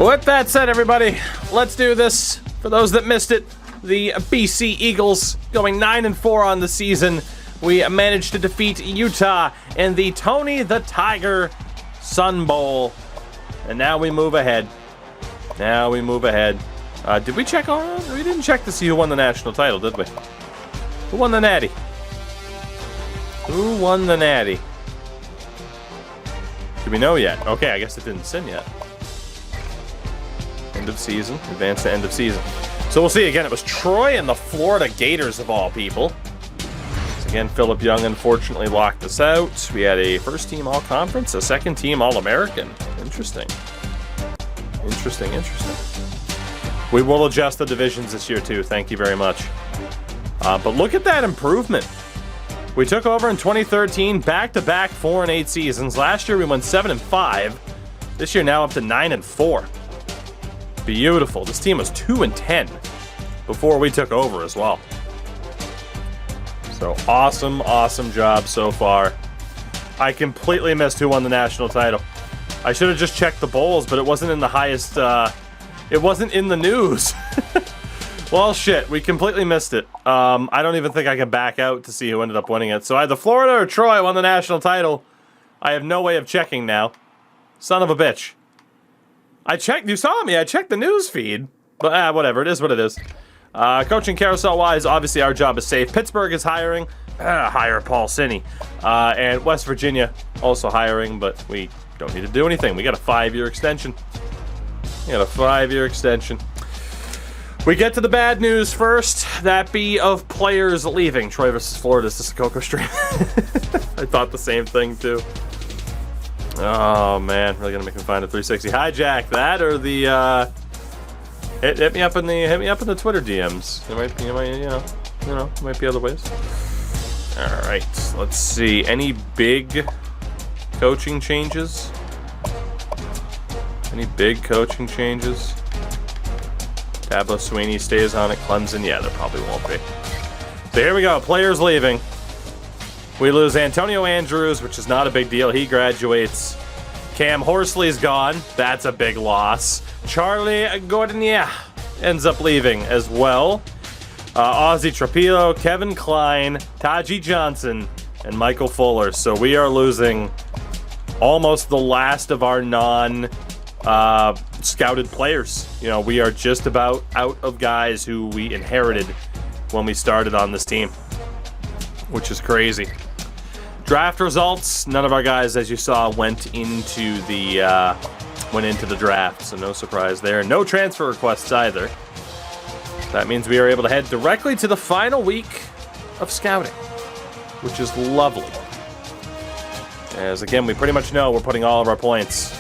With that said, everybody, let's do this. For those that missed it, the BC Eagles going 9-4 on the season. We managed to defeat Utah in the Tony the Tiger Sun Bowl. And now we move ahead. Did we check on? We didn't check to see who won the national title, did we? Who won the Natty? Who won the Natty? Do we know yet? Okay, I guess it didn't send yet. End of season. Advanced to end of season. So we'll see. Again, it was Troy and the Florida Gators of all people. So again, Philip Young unfortunately locked us out. We had a first-team All-Conference, a second-team All-American. Interesting. We will adjust the divisions this year, too. Thank you very much. But look at that improvement. We took over in 2013, back-to-back 4-8 seasons. Last year, we went 7-5. This year, now up to 9-4. Beautiful. This team was 2-10 before we took over as well. So awesome job so far. I completely missed who won the national title. I should have just checked the bowls, but it wasn't in the highest, it wasn't in the news. Well, shit, we completely missed it. I don't even think I can back out to see who ended up winning it. So either Florida or Troy won the national title. I have no way of checking now. Son of a bitch. I checked, you saw me, I checked the news feed. But whatever, it is what it is. Coaching carousel-wise, obviously our job is safe. Pittsburgh is hiring. Hire Paul Sinney. And West Virginia also hiring, but we don't need to do anything. We got a 5-year extension. We get to the bad news first. That be of players leaving. Troy versus Florida. Is this a Coco stream? I thought the same thing, too. Oh, man. Really gonna make me find a 360 hijack. That or the, hit me up in the Twitter DMs. It might be other ways. All right, let's see. Any big coaching changes? Dabo Sweeney stays on at Clemson. Yeah, there probably won't be. So here we go. Players leaving. We lose Antonio Andrews, which is not a big deal. He graduates. Cam Horsley's gone. That's a big loss. Charlie Gordonier ends up leaving as well. Ozzie Trapillo, Kevin Klein, Taji Johnson, and Michael Fuller. So we are losing almost the last of our scouted players. You know, we are just about out of guys who we inherited when we started on this team, which is crazy. Draft results, none of our guys, as you saw, went into the draft, so no surprise there. No transfer requests either. That means we are able to head directly to the final week of scouting, which is lovely. As again, we pretty much know we're putting all of our points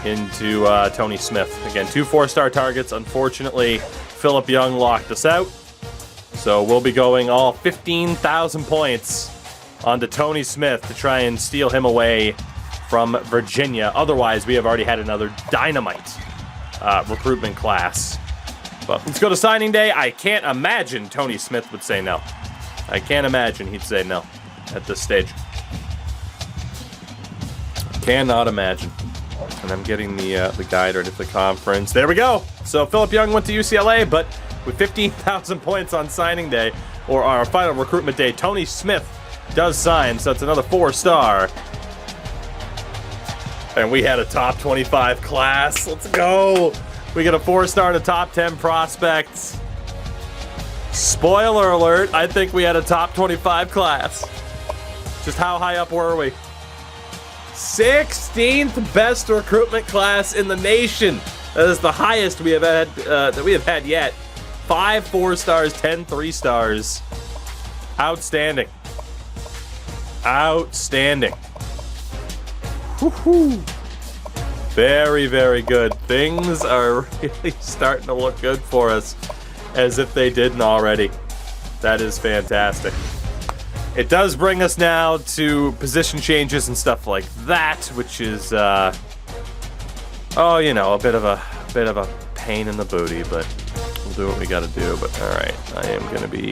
into Tony Smith. Again, 2 4-star targets. Unfortunately, Philip Young locked us out. So we'll be going all 15,000 points onto Tony Smith to try and steal him away from Virginia. Otherwise, we have already had another dynamite recruitment class. But let's go to signing day. I can't imagine Tony Smith would say no. I can't imagine he'd say no at this stage. Cannot imagine. And I'm getting the guide ready for the conference. There we go. So Philip Young went to UCLA, but with 15,000 points on signing day, or our final recruitment day, Tony Smith does sign, so it's another 4-star. And we had a top 25 class. Let's go. We get a 4-star and a top 10 prospects. Spoiler alert, I think we had a top 25 class. Just how high up were we? 16th best recruitment class in the nation. That is the highest we have had that we have had yet. 5 4-stars, 10 3-stars. Outstanding. Woo-hoo. Very, very good. Things are really starting to look good for us, as if they didn't already. That is fantastic. It does bring us now to position changes and stuff like that, which is, a bit of a pain in the booty, but we'll do what we got to do. But all right, I am going to be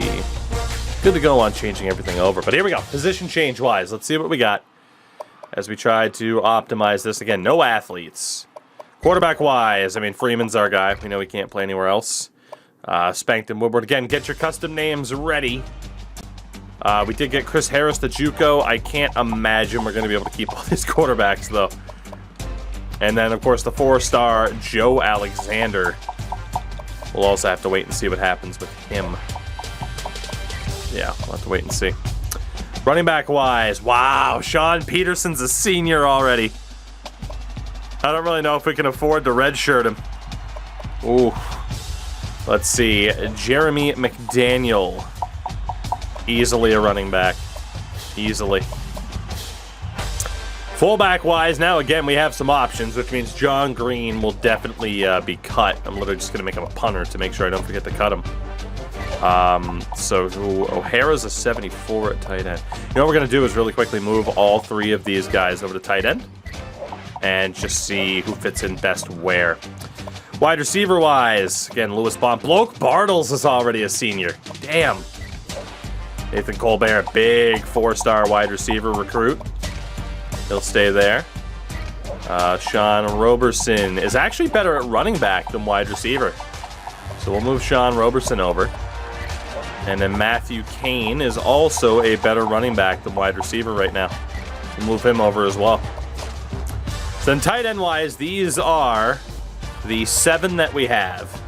good to go on changing everything over. But here we go, position change wise. Let's see what we got as we try to optimize this. Again, no athletes. Quarterback-wise, I mean, Freeman's our guy. We know he can't play anywhere else. Spanked and Woodward. Again, get your custom names ready. We did get Chris Harris, the JUCO. I can't imagine we're going to be able to keep all these quarterbacks, though. And then, of course, the 4-star Joe Alexander. We'll also have to wait and see what happens with him. Yeah, we'll have to wait and see. Running back-wise, wow, Sean Peterson's a senior already. I don't really know if we can afford to redshirt him. Ooh. Let's see. Jeremy McDaniel. Easily a running back. Easily. Fullback-wise, now again, we have some options, which means John Green will definitely be cut. I'm literally just going to make him a punter to make sure I don't forget to cut him. So O'Hara's a 74 at tight end. You know what we're going to do is really quickly move all 3 of these guys over to tight end and just see who fits in best where. Wide receiver-wise, again, Louis Bond. Bloke Bartles is already a senior. Damn. Nathan Colbert, big 4-star wide receiver recruit. He'll stay there. Sean Roberson is actually better at running back than wide receiver. So we'll move Sean Roberson over. And then Matthew Kane is also a better running back than wide receiver right now. We'll move him over as well. So then tight end-wise, these are the 7 that we have.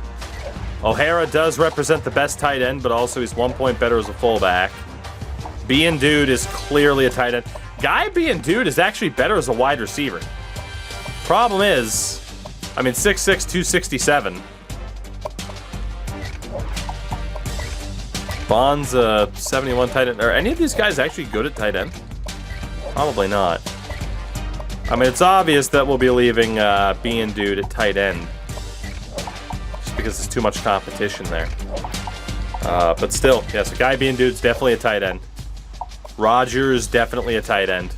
O'Hara does represent the best tight end, but also he's 1 point better as a fullback. Bean Dude is clearly a tight end. Guy Bean Dude is actually better as a wide receiver. Problem is, I mean, 6'6", 267. Bond's a 71 tight end. Are any of these guys actually good at tight end? Probably not. I mean, it's obvious that we'll be leaving Bean Dude at tight end. Just because there's too much competition there. But still, yes, Guy Bean Dude's definitely a tight end. Rogers, definitely a tight end.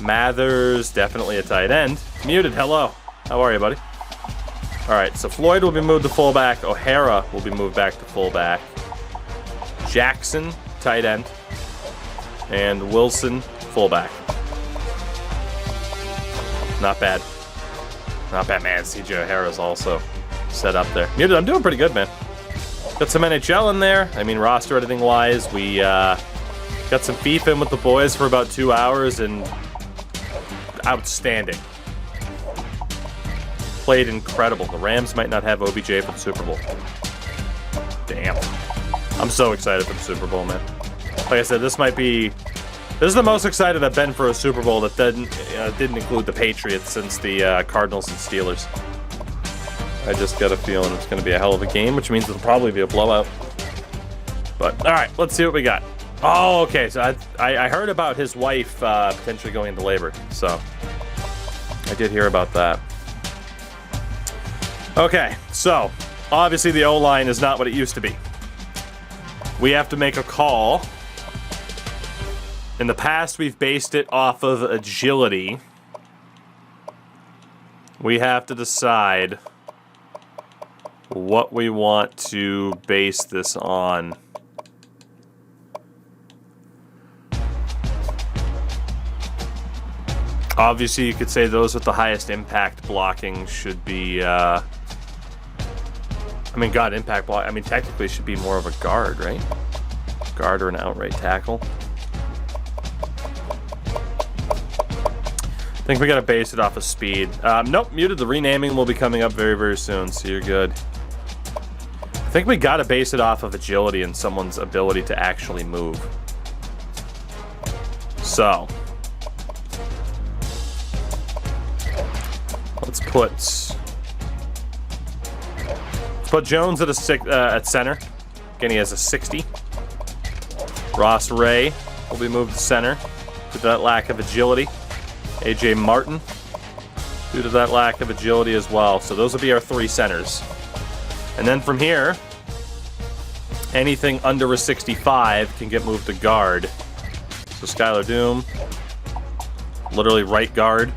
Mathers, definitely a tight end. Muted, hello. How are you, buddy? All right, so Floyd will be moved to fullback. O'Hara will be moved back to fullback. Jackson, tight end. And Wilson, fullback. Not bad. Not bad, man. CJ O'Hara's also set up there. Muted, I'm doing pretty good, man. Got some NHL in there. I mean, roster editing-wise, we got some FIFA in with the boys for about 2 hours, and outstanding. Played incredible. The Rams might not have OBJ for the Super Bowl. Damn. I'm so excited for the Super Bowl, man. Like I said, this is the most excited I've been for a Super Bowl that didn't include the Patriots since the Cardinals and Steelers. I just got a feeling it's going to be a hell of a game, which means it'll probably be a blowout. But, all right, let's see what we got. Oh, okay, so I heard about his wife potentially going into labor, so I did hear about that. Okay, so obviously the O-line is not what it used to be. We have to make a call. In the past, we've based it off of agility. We have to decide what we want to base this on. Obviously, you could say those with the highest impact blocking should be... impact block. I mean, technically, it should be more of a guard, right? Guard or an outright tackle. I think we gotta base it off of speed. Nope, muted. The renaming will be coming up very, very soon, so you're good. I think we gotta base it off of agility and someone's ability to actually move. So let's put Jones at at center. Again, he has a 60. Ross Ray will be moved to center due to that lack of agility. AJ Martin due to that lack of agility as well. So those will be our 3 centers. And then from here, anything under a 65 can get moved to guard. So Skylar Doom, literally right guard.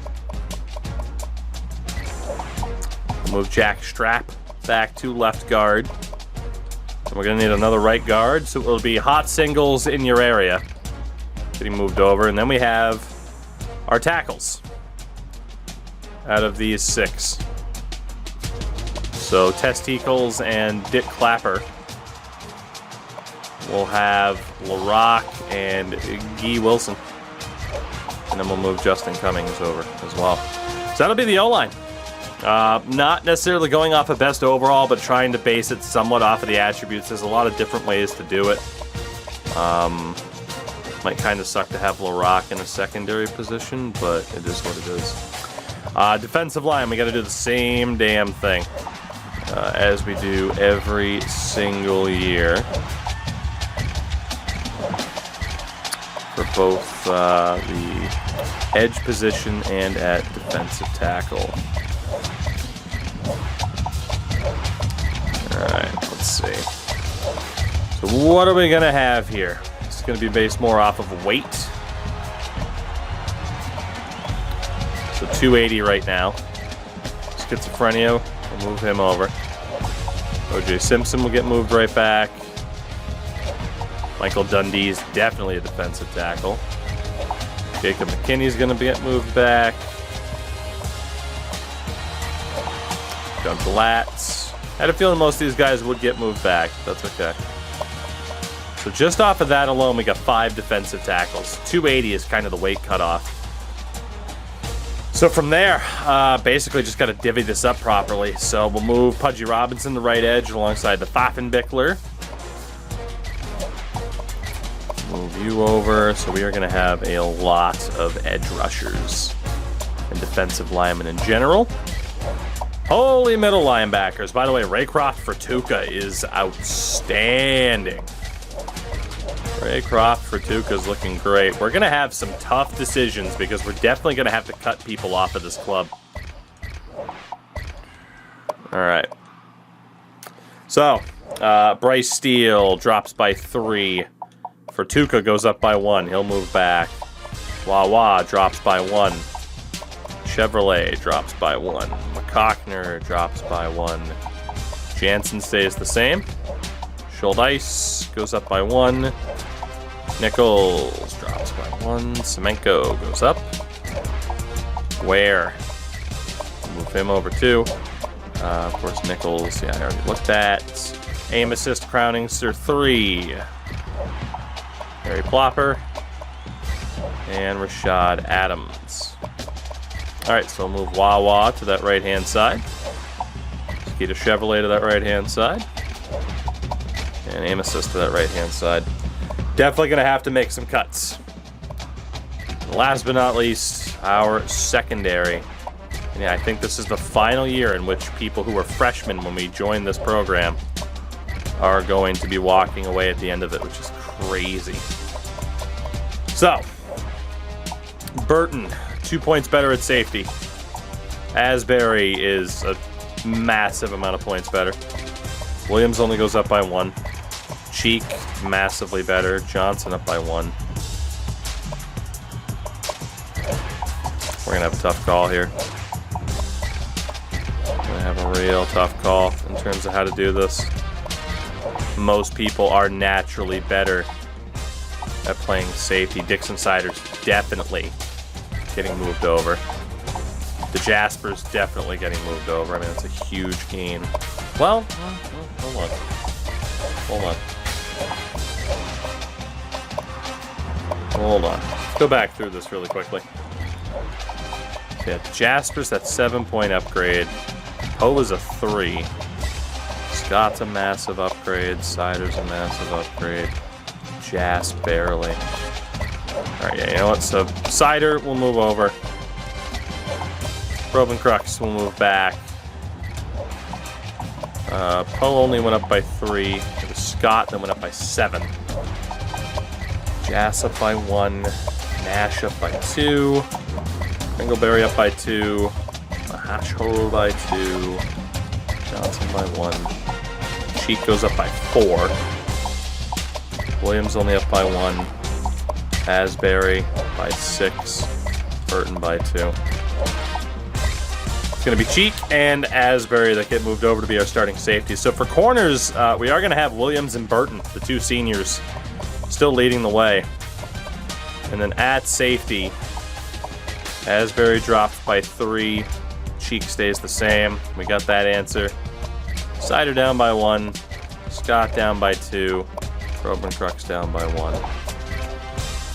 We'll move Jack Strapp back to left guard. And we're going to need another right guard, so it'll be hot singles in your area. Getting moved over. And then we have our tackles. out of these 6. So Testicles and Dick Clapper. We'll have LaRock and Guy Wilson. And then we'll move Justin Cummings over as well. So that'll be the O-line. Not necessarily going off of best overall, but trying to base it somewhat off of the attributes. There's a lot of different ways to do it. Might kind of suck to have LaRock in a secondary position, but it is what it is. Defensive line, we got to do the same damn thing as we do every single year for both the edge position and at defensive tackle. Alright, let's see. So what are we going to have here? It's going to be based more off of weight. So 280 right now. Schizophrenia, we'll move him over. O.J. Simpson will get moved right back. Michael Dundee's definitely a defensive tackle. Jacob McKinney's going to get moved back. Doug Latz. I had a feeling most of these guys would get moved back. That's okay. So just off of that alone, we got 5 defensive tackles. 280 is kind of the weight cutoff. So from there, basically just got to divvy this up properly. So we'll move Pudgy Robinson to right edge alongside the Pfaffenbickler. Move you over. So we are going to have a lot of edge rushers and defensive linemen in general. Holy middle linebackers. By the way, Raycroft for Tuca is outstanding. Raycroft for Tuca is looking great. We're going to have some tough decisions because we're definitely going to have to cut people off of this club. All right. So, Bryce Steele drops by 3. For Tuca goes up by 1. He'll move back. Wawa drops by 1. Chevrolet drops by 1. McCockner drops by 1. Jansen stays the same. Schuldice goes up by 1. Nichols drops by 1. Semenko goes up. Ware. Move him over too. Of course, Nichols, yeah, I already looked at. Aim assist crownings are 3. Harry Plopper. And Rashad Adams. Alright, so we'll move Wawa to that right-hand side. Skeeter Chevrolet to that right-hand side. And aim assist to that right-hand side. Definitely going to have to make some cuts. Last but not least, our secondary. And yeah, I think this is the final year in which people who were freshmen when we joined this program are going to be walking away at the end of it, which is crazy. So, Burton, 2 points better at safety. Asbury is a massive amount of points better. Williams only goes up by 1. Cheek, massively better. Johnson up by 1. We're going to have a tough call here. We're going to have a real tough call in terms of how to do this. Most people are naturally better at playing safety. Dixon Siders definitely getting moved over. The Jasper's definitely getting moved over. I mean, it's a huge gain. Well, hold on. Hold on. Hold on. Let's go back through this really quickly. Yeah, Jasper's that 7-point upgrade. Poe is a 3. Scott's a massive upgrade. Sider's a massive upgrade. Jas barely. Alright, yeah, you know what? So Sider will move over. Robin Crux will move back. Poe only went up by 3. It was Scott then went up by 7. Jas up by 1. Nash up by 2. Ringleberry up by 2. Mahashol by 2. Johnson by 1. Cheek goes up by 4. Williams only up by 1. Asbury by 6. Burton by 2. It's going to be Cheek and Asbury that get moved over to be our starting safeties. So for corners, we are going to have Williams and Burton, the 2 seniors, still leading the way. And then at safety, Asbury dropped by 3. Cheek stays the same. We got that answer. Sider down by 1. Scott down by 2. Robin Crux down by 1.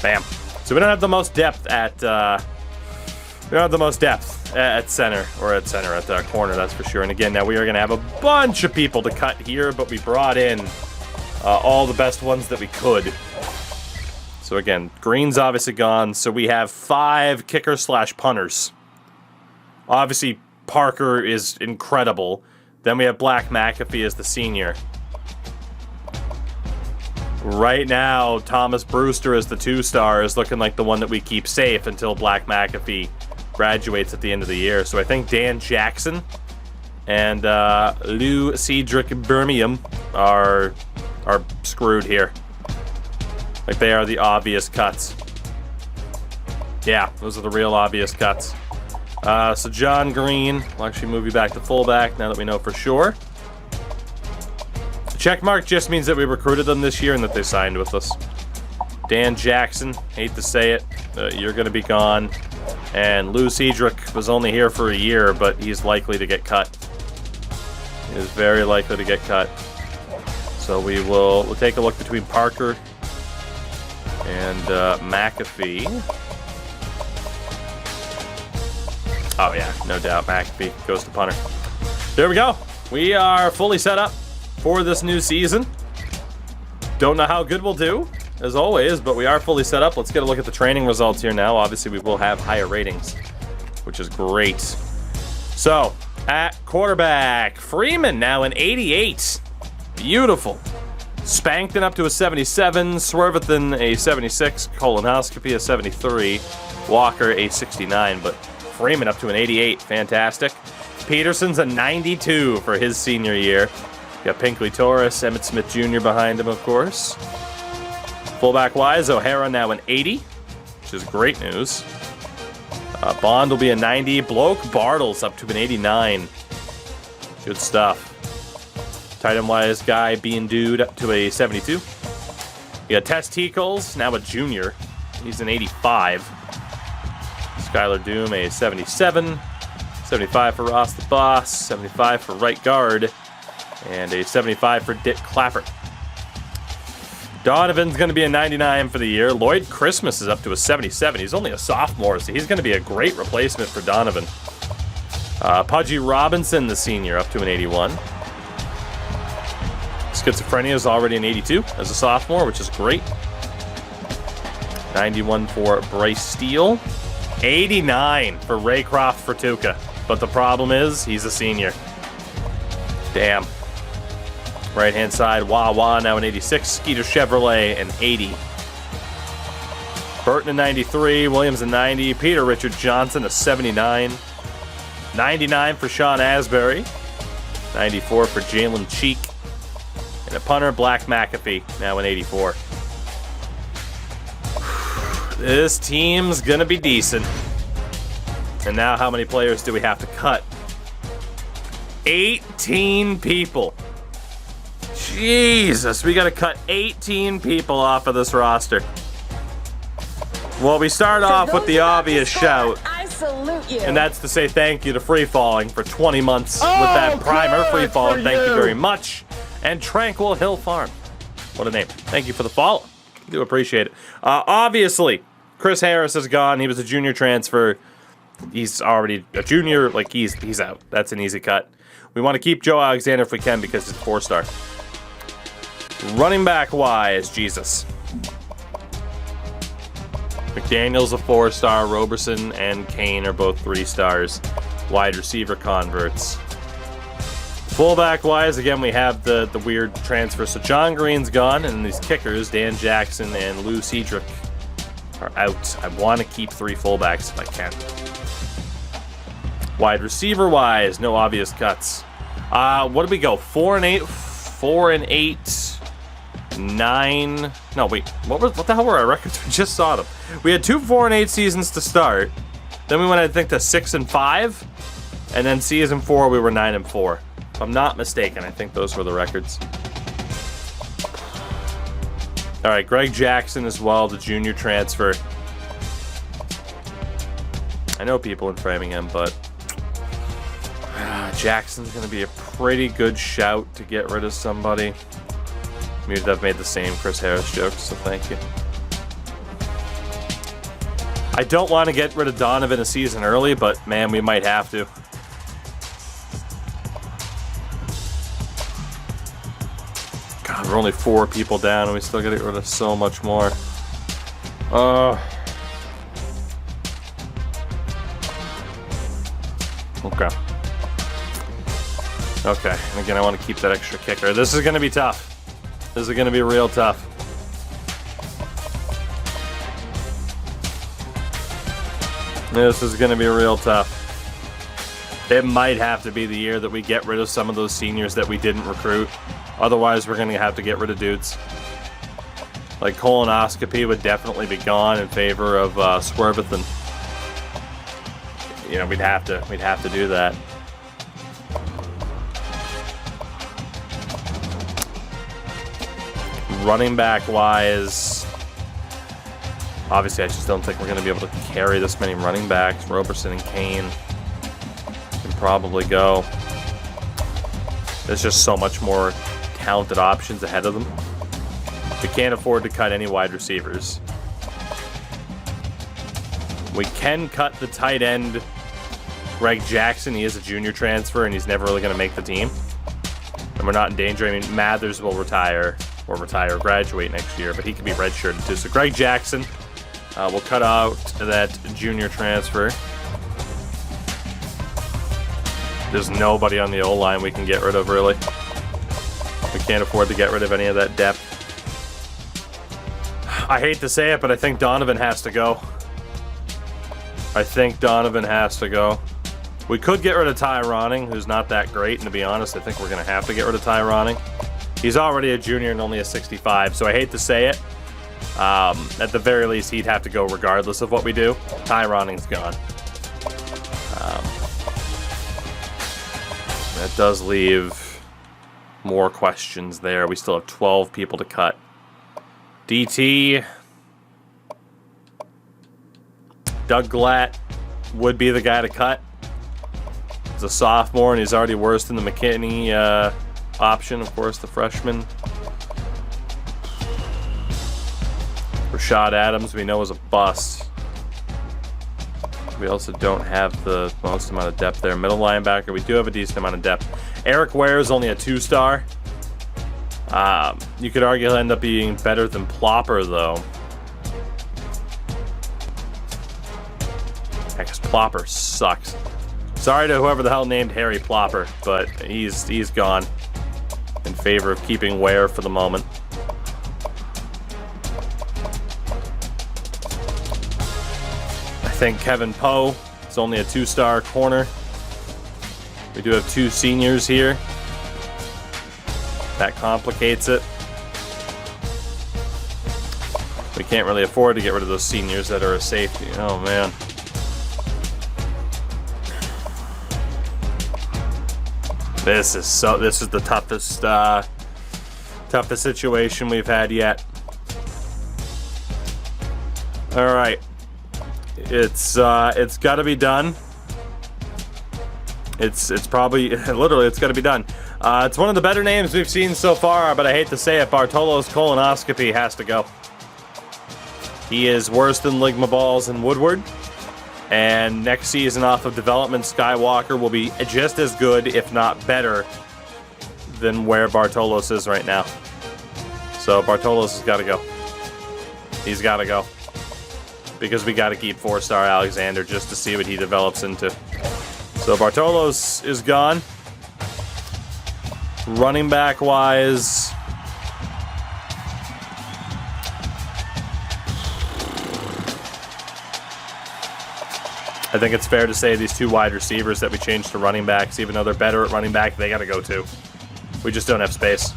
Bam. So we don't have the most depth at center, or at the corner, that's for sure. And again, now we are going to have a bunch of people to cut here, but we brought in all the best ones that we could. So again, Green's obviously gone, so we have 5 kicker/punters. Obviously, Parker is incredible. Then we have Black McAfee as the senior. Right now, Thomas Brewster as the 2-star is looking like the one that we keep safe until Black McAfee graduates at the end of the year. So I think Dan Jackson and Lou Cedric Birmingham are screwed here. Like, they are the obvious cuts. Yeah, those are the real obvious cuts. So John Green, we'll actually move you back to fullback now that we know for sure. The check mark just means that we recruited them this year and that they signed with us. Dan Jackson, hate to say it, you're going to be gone. And Lou Cedric was only here for a year, but he's likely to get cut. He is very likely to get cut. So we'll take a look between Parker and McAfee. Oh yeah, no doubt, McAfee goes to punter. There we go. We are fully set up for this new season. Don't know how good we'll do, as always, but we are fully set up. Let's get a look at the training results here now. Obviously, we will have higher ratings, which is great. So, at quarterback, Freeman now an 88. Beautiful. Spankton up to a 77. Swervethan a 76. Colonoscopy a 73. Walker a 69, but Freeman up to an 88. Fantastic. Peterson's a 92 for his senior year. Got Pinkley Torres, Emmett Smith Jr. behind him, of course. Fullback-wise, O'Hara now an 80, which is great news. Bond will be a 90. Bloke Bartles up to an 89. Good stuff. Tight end-wise, Guy Bean Dude up to a 72. You got Tess Teakles, now a junior. He's an 85. Skylar Doom, a 77. 75 for Ross the Boss. 75 for right guard. And a 75 for Dick Clapper. Donovan's going to be a 99 for the year. Lloyd Christmas is up to a 77. He's only a sophomore, so he's going to be a great replacement for Donovan. Pudgy Robinson, the senior, up to an 81. Schizophrenia is already an 82 as a sophomore, which is great. 91 for Bryce Steele. 89 for Raycroft Fertuca. But the problem is, he's a senior. Damn. Right-hand side, Wawa, now an 86. Skeeter Chevrolet, an 80. Burton, a 93. Williams, a 90. Peter Richard Johnson, a 79. 99 for Sean Asbury. 94 for Jalen Cheek. And a punter, Black McAfee, now an 84. This team's going to be decent. And now how many players do we have to cut? 18 people. Jesus, we got to cut 18 people off of this roster. Well, we start off with the obvious shout. I salute you. And that's to say thank you to Free Falling for 20 months with that primer. Free Falling, thank you very much. And Tranquil Hill Farm. What a name. Thank you for the follow. I do appreciate it. Obviously, Chris Harris is gone. He was a junior transfer. He's already a junior. Like, he's out. That's an easy cut. We want to keep Joe Alexander if we can because it's a 4-star. Running back wise, Jesus. McDaniel's a 4-star. Roberson and Kane are both 3 stars. Wide receiver converts. Fullback wise, again, we have the weird transfer. So John Green's gone, and these kickers, Dan Jackson and Lou Cedric, are out. I want to keep 3 fullbacks if I can. Wide receiver wise, no obvious cuts. What did we go? 4 and 8, 4 and 8. 9. No, wait. What the hell were our records? We just saw them. We had 2 4 and 8 seasons to start. Then we went, I think, to 6 and 5. And then season 4, we were 9 and 4. If I'm not mistaken, I think those were the records. All right, Greg Jackson as well, the junior transfer. I know people in Framingham, but Jackson's going to be a pretty good shout to get rid of somebody. Muted, I've made the same Chris Harris jokes, so thank you. I don't want to get rid of Donovan a season early, but man, we might have to. God, we're only 4 people down, and we still got to get rid of so much more. Okay. Okay, and again, I want to keep that extra kicker. This is going to be tough. This is going to be real tough. This is going to be real tough. It might have to be the year that we get rid of some of those seniors that we didn't recruit. Otherwise, we're going to have to get rid of dudes. Like colonoscopy would definitely be gone in favor of Swervethan. You know, we'd have to do that. Running back wise, obviously I just don't think we're going to be able to carry this many running backs. Roberson and Kane can probably go. There's just so much more talented options ahead of them. We can't afford to cut any wide receivers. We can cut the tight end, Greg Jackson. He is a junior transfer, and he's never really going to make the team. And we're not in danger. I mean, Mathers will retire or graduate next year, but he could be redshirted too. So Greg Jackson will cut out that junior transfer. There's nobody on the O-line we can get rid of, really. We can't afford to get rid of any of that depth. I hate to say it, but I think Donovan has to go. I think Donovan has to go. We could get rid of Ty Ronning, who's not that great, and to be honest, I think we're going to have to get rid of Ty Ronning. He's already a junior and only a 65, so I hate to say it. At the very least, he'd have to go regardless of what we do. Ty Ronning's gone. That does leave more questions there. We still have 12 people to cut. DT. Doug Glatt would be the guy to cut. He's a sophomore, and he's already worse than the McKinney option, of course, the freshman. Rashad Adams, we know, is a bust. We also don't have the most amount of depth there. Middle linebacker, we do have a decent amount of depth. Eric Ware is only a 2-star. You could argue he'll end up being better than Plopper, though. I guess Plopper sucks. Sorry to whoever the hell named Harry Plopper, but he's gone in favor of keeping Ware for the moment. I think Kevin Poe is only a 2-star corner. We do have 2 seniors here. That complicates it. We can't really afford to get rid of those seniors that are a safety. Oh, man. This is the toughest situation we've had yet. All right. It's got to be done. It's probably literally it's got to be done. It's one of the better names we've seen so far, but I hate to say it, Bartolo's colonoscopy has to go. He is worse than Ligma Balls and Woodward. And next season off of development, Skywalker will be just as good, if not better, than where Bartolos is right now. So Bartolos has got to go. He's got to go. Because we got to keep 4-star Alexander just to see what he develops into. So Bartolos is gone. Running back wise, I think it's fair to say these 2 wide receivers that we changed to running backs, even though they're better at running back, they got to go too. We just don't have space.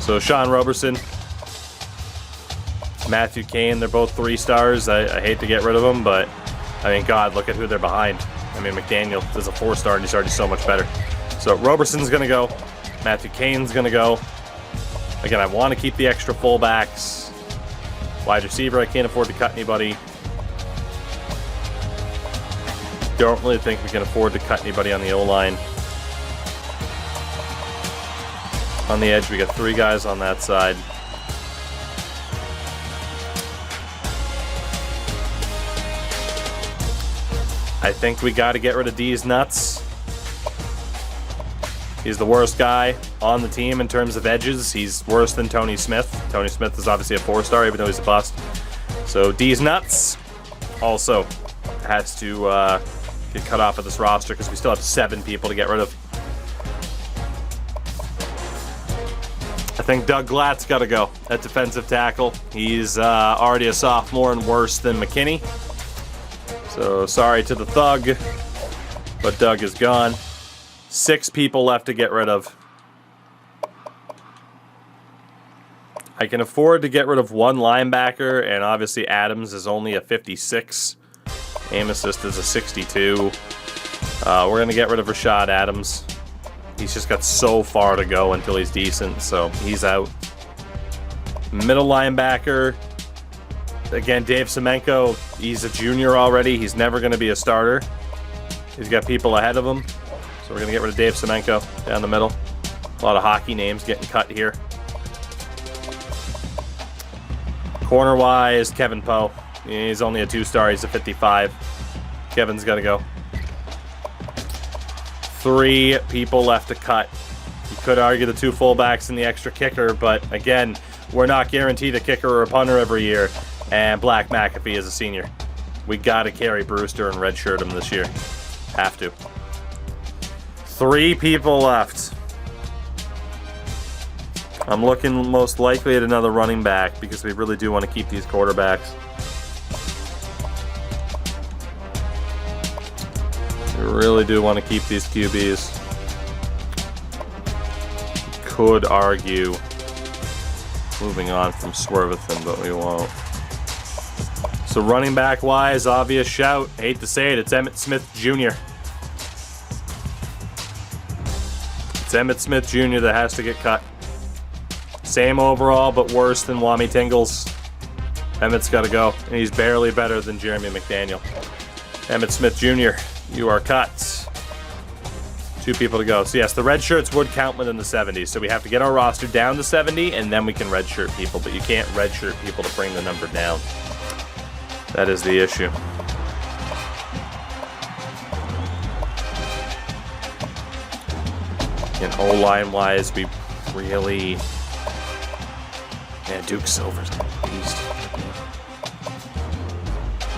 So Sean Roberson, Matthew Kane, they're both 3-stars. I hate to get rid of them, but I mean, God, look at who they're behind. I mean, McDaniel is a 4-star, and he's already so much better. So Roberson's going to go. Matthew Kane's going to go. Again, I want to keep the extra fullbacks. Wide receiver, I can't afford to cut anybody. Don't really think we can afford to cut anybody on the O-line. On the edge, we got 3 guys on that side. I think we got to get rid of D's nuts. He's the worst guy on the team in terms of edges. He's worse than Tony Smith. Tony Smith is obviously a 4-star, even though he's a bust. So D's nuts also has to get cut off of this roster because we still have 7 people to get rid of. I think Doug Glatt's got to go at defensive tackle. He's already a sophomore and worse than McKinney. So sorry to the thug, but Doug is gone. 6 people left to get rid of. I can afford to get rid of 1 linebacker, and obviously Adams is only a 56. Aim assist is a 62. We're going to get rid of Rashad Adams. He's just got so far to go until he's decent, so he's out. Middle linebacker. Again, Dave Semenko, he's a junior already. He's never going to be a starter. He's got people ahead of him. So we're going to get rid of Dave Semenko down the middle. A lot of hockey names getting cut here. Corner-wise, Kevin Poe. He's only a 2-star. He's a 55. Kevin's got to go. 3 people left to cut. You could argue the 2 fullbacks and the extra kicker, but again, we're not guaranteed a kicker or a punter every year. And Black McAfee is a senior. We got to carry Brewster and redshirt him this year. Have to. 3 people left. I'm looking most likely at another running back because we really do want to keep these quarterbacks. We really do want to keep these QBs. Could argue moving on from Swervethan, but we won't. So running back wise, obvious shout. Hate to say it, it's Emmitt Smith Jr. It's Emmitt Smith Jr. that has to get cut. Same overall, but worse than Wami Tingles. Emmett's got to go, and he's barely better than Jeremy McDaniel. Emmitt Smith Jr., you are cut. 2 people to go. So yes, the red shirts would count within the 70s, so we have to get our roster down to 70, and then we can redshirt people, but you can't redshirt people to bring the number down. That is the issue. And O-line wise, we really... Man, Duke Silver's a beast.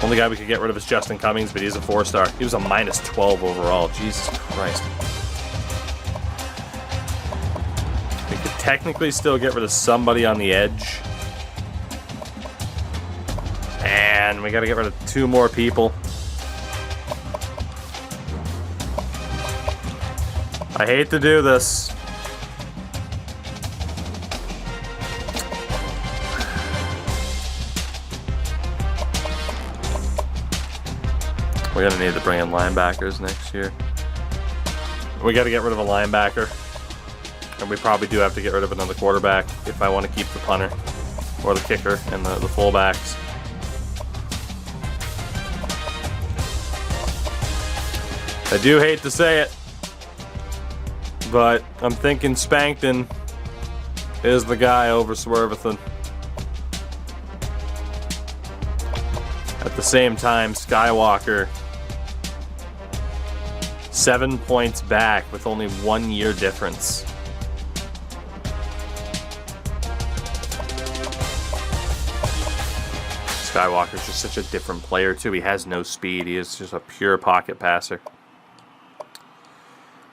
Only guy we could get rid of is Justin Cummings, but he's a 4-star. He was a -12 overall. Jesus Christ. We could technically still get rid of somebody on the edge. And we got to get rid of 2 more people. I hate to do this. We're going to need to bring in linebackers next year. We got to get rid of a linebacker. And we probably do have to get rid of another quarterback if I want to keep the punter or the kicker and the fullbacks. I do hate to say it, but I'm thinking Spankton is the guy over Swervethan. At the same time, Skywalker, 7 points back with only 1 year difference. Skywalker's just such a different player too. He has no speed. He is just a pure pocket passer.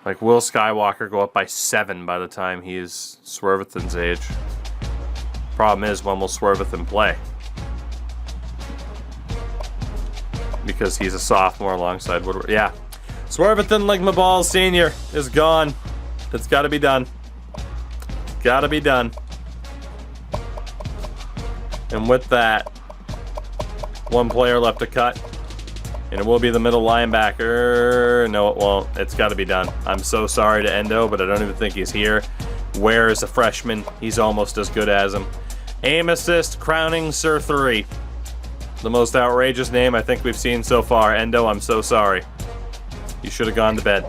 Like, will Skywalker go up by 7 by the time he is Swervethan's age? Problem is, when will Swervethan play? Because he's a sophomore alongside Woodward. Yeah. Swervethan, like my balls senior, is gone. It's got to be done. Got to be done. And with that, 1 player left to cut. And it will be the middle linebacker. No, it won't. It's got to be done. I'm so sorry to Endo, but I don't even think he's here. Ware is a freshman. He's almost as good as him. Aim assist, crowning Sir 3. The most outrageous name I think we've seen so far. Endo, I'm so sorry. You should have gone to bed.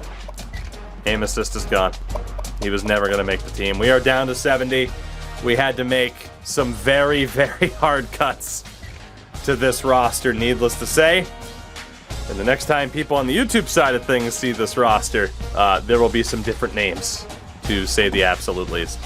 Aim assist is gone. He was never going to make the team. We are down to 70. We had to make some very, very hard cuts to this roster, needless to say. And the next time people on the YouTube side of things see this roster, there will be some different names, to say the absolute least.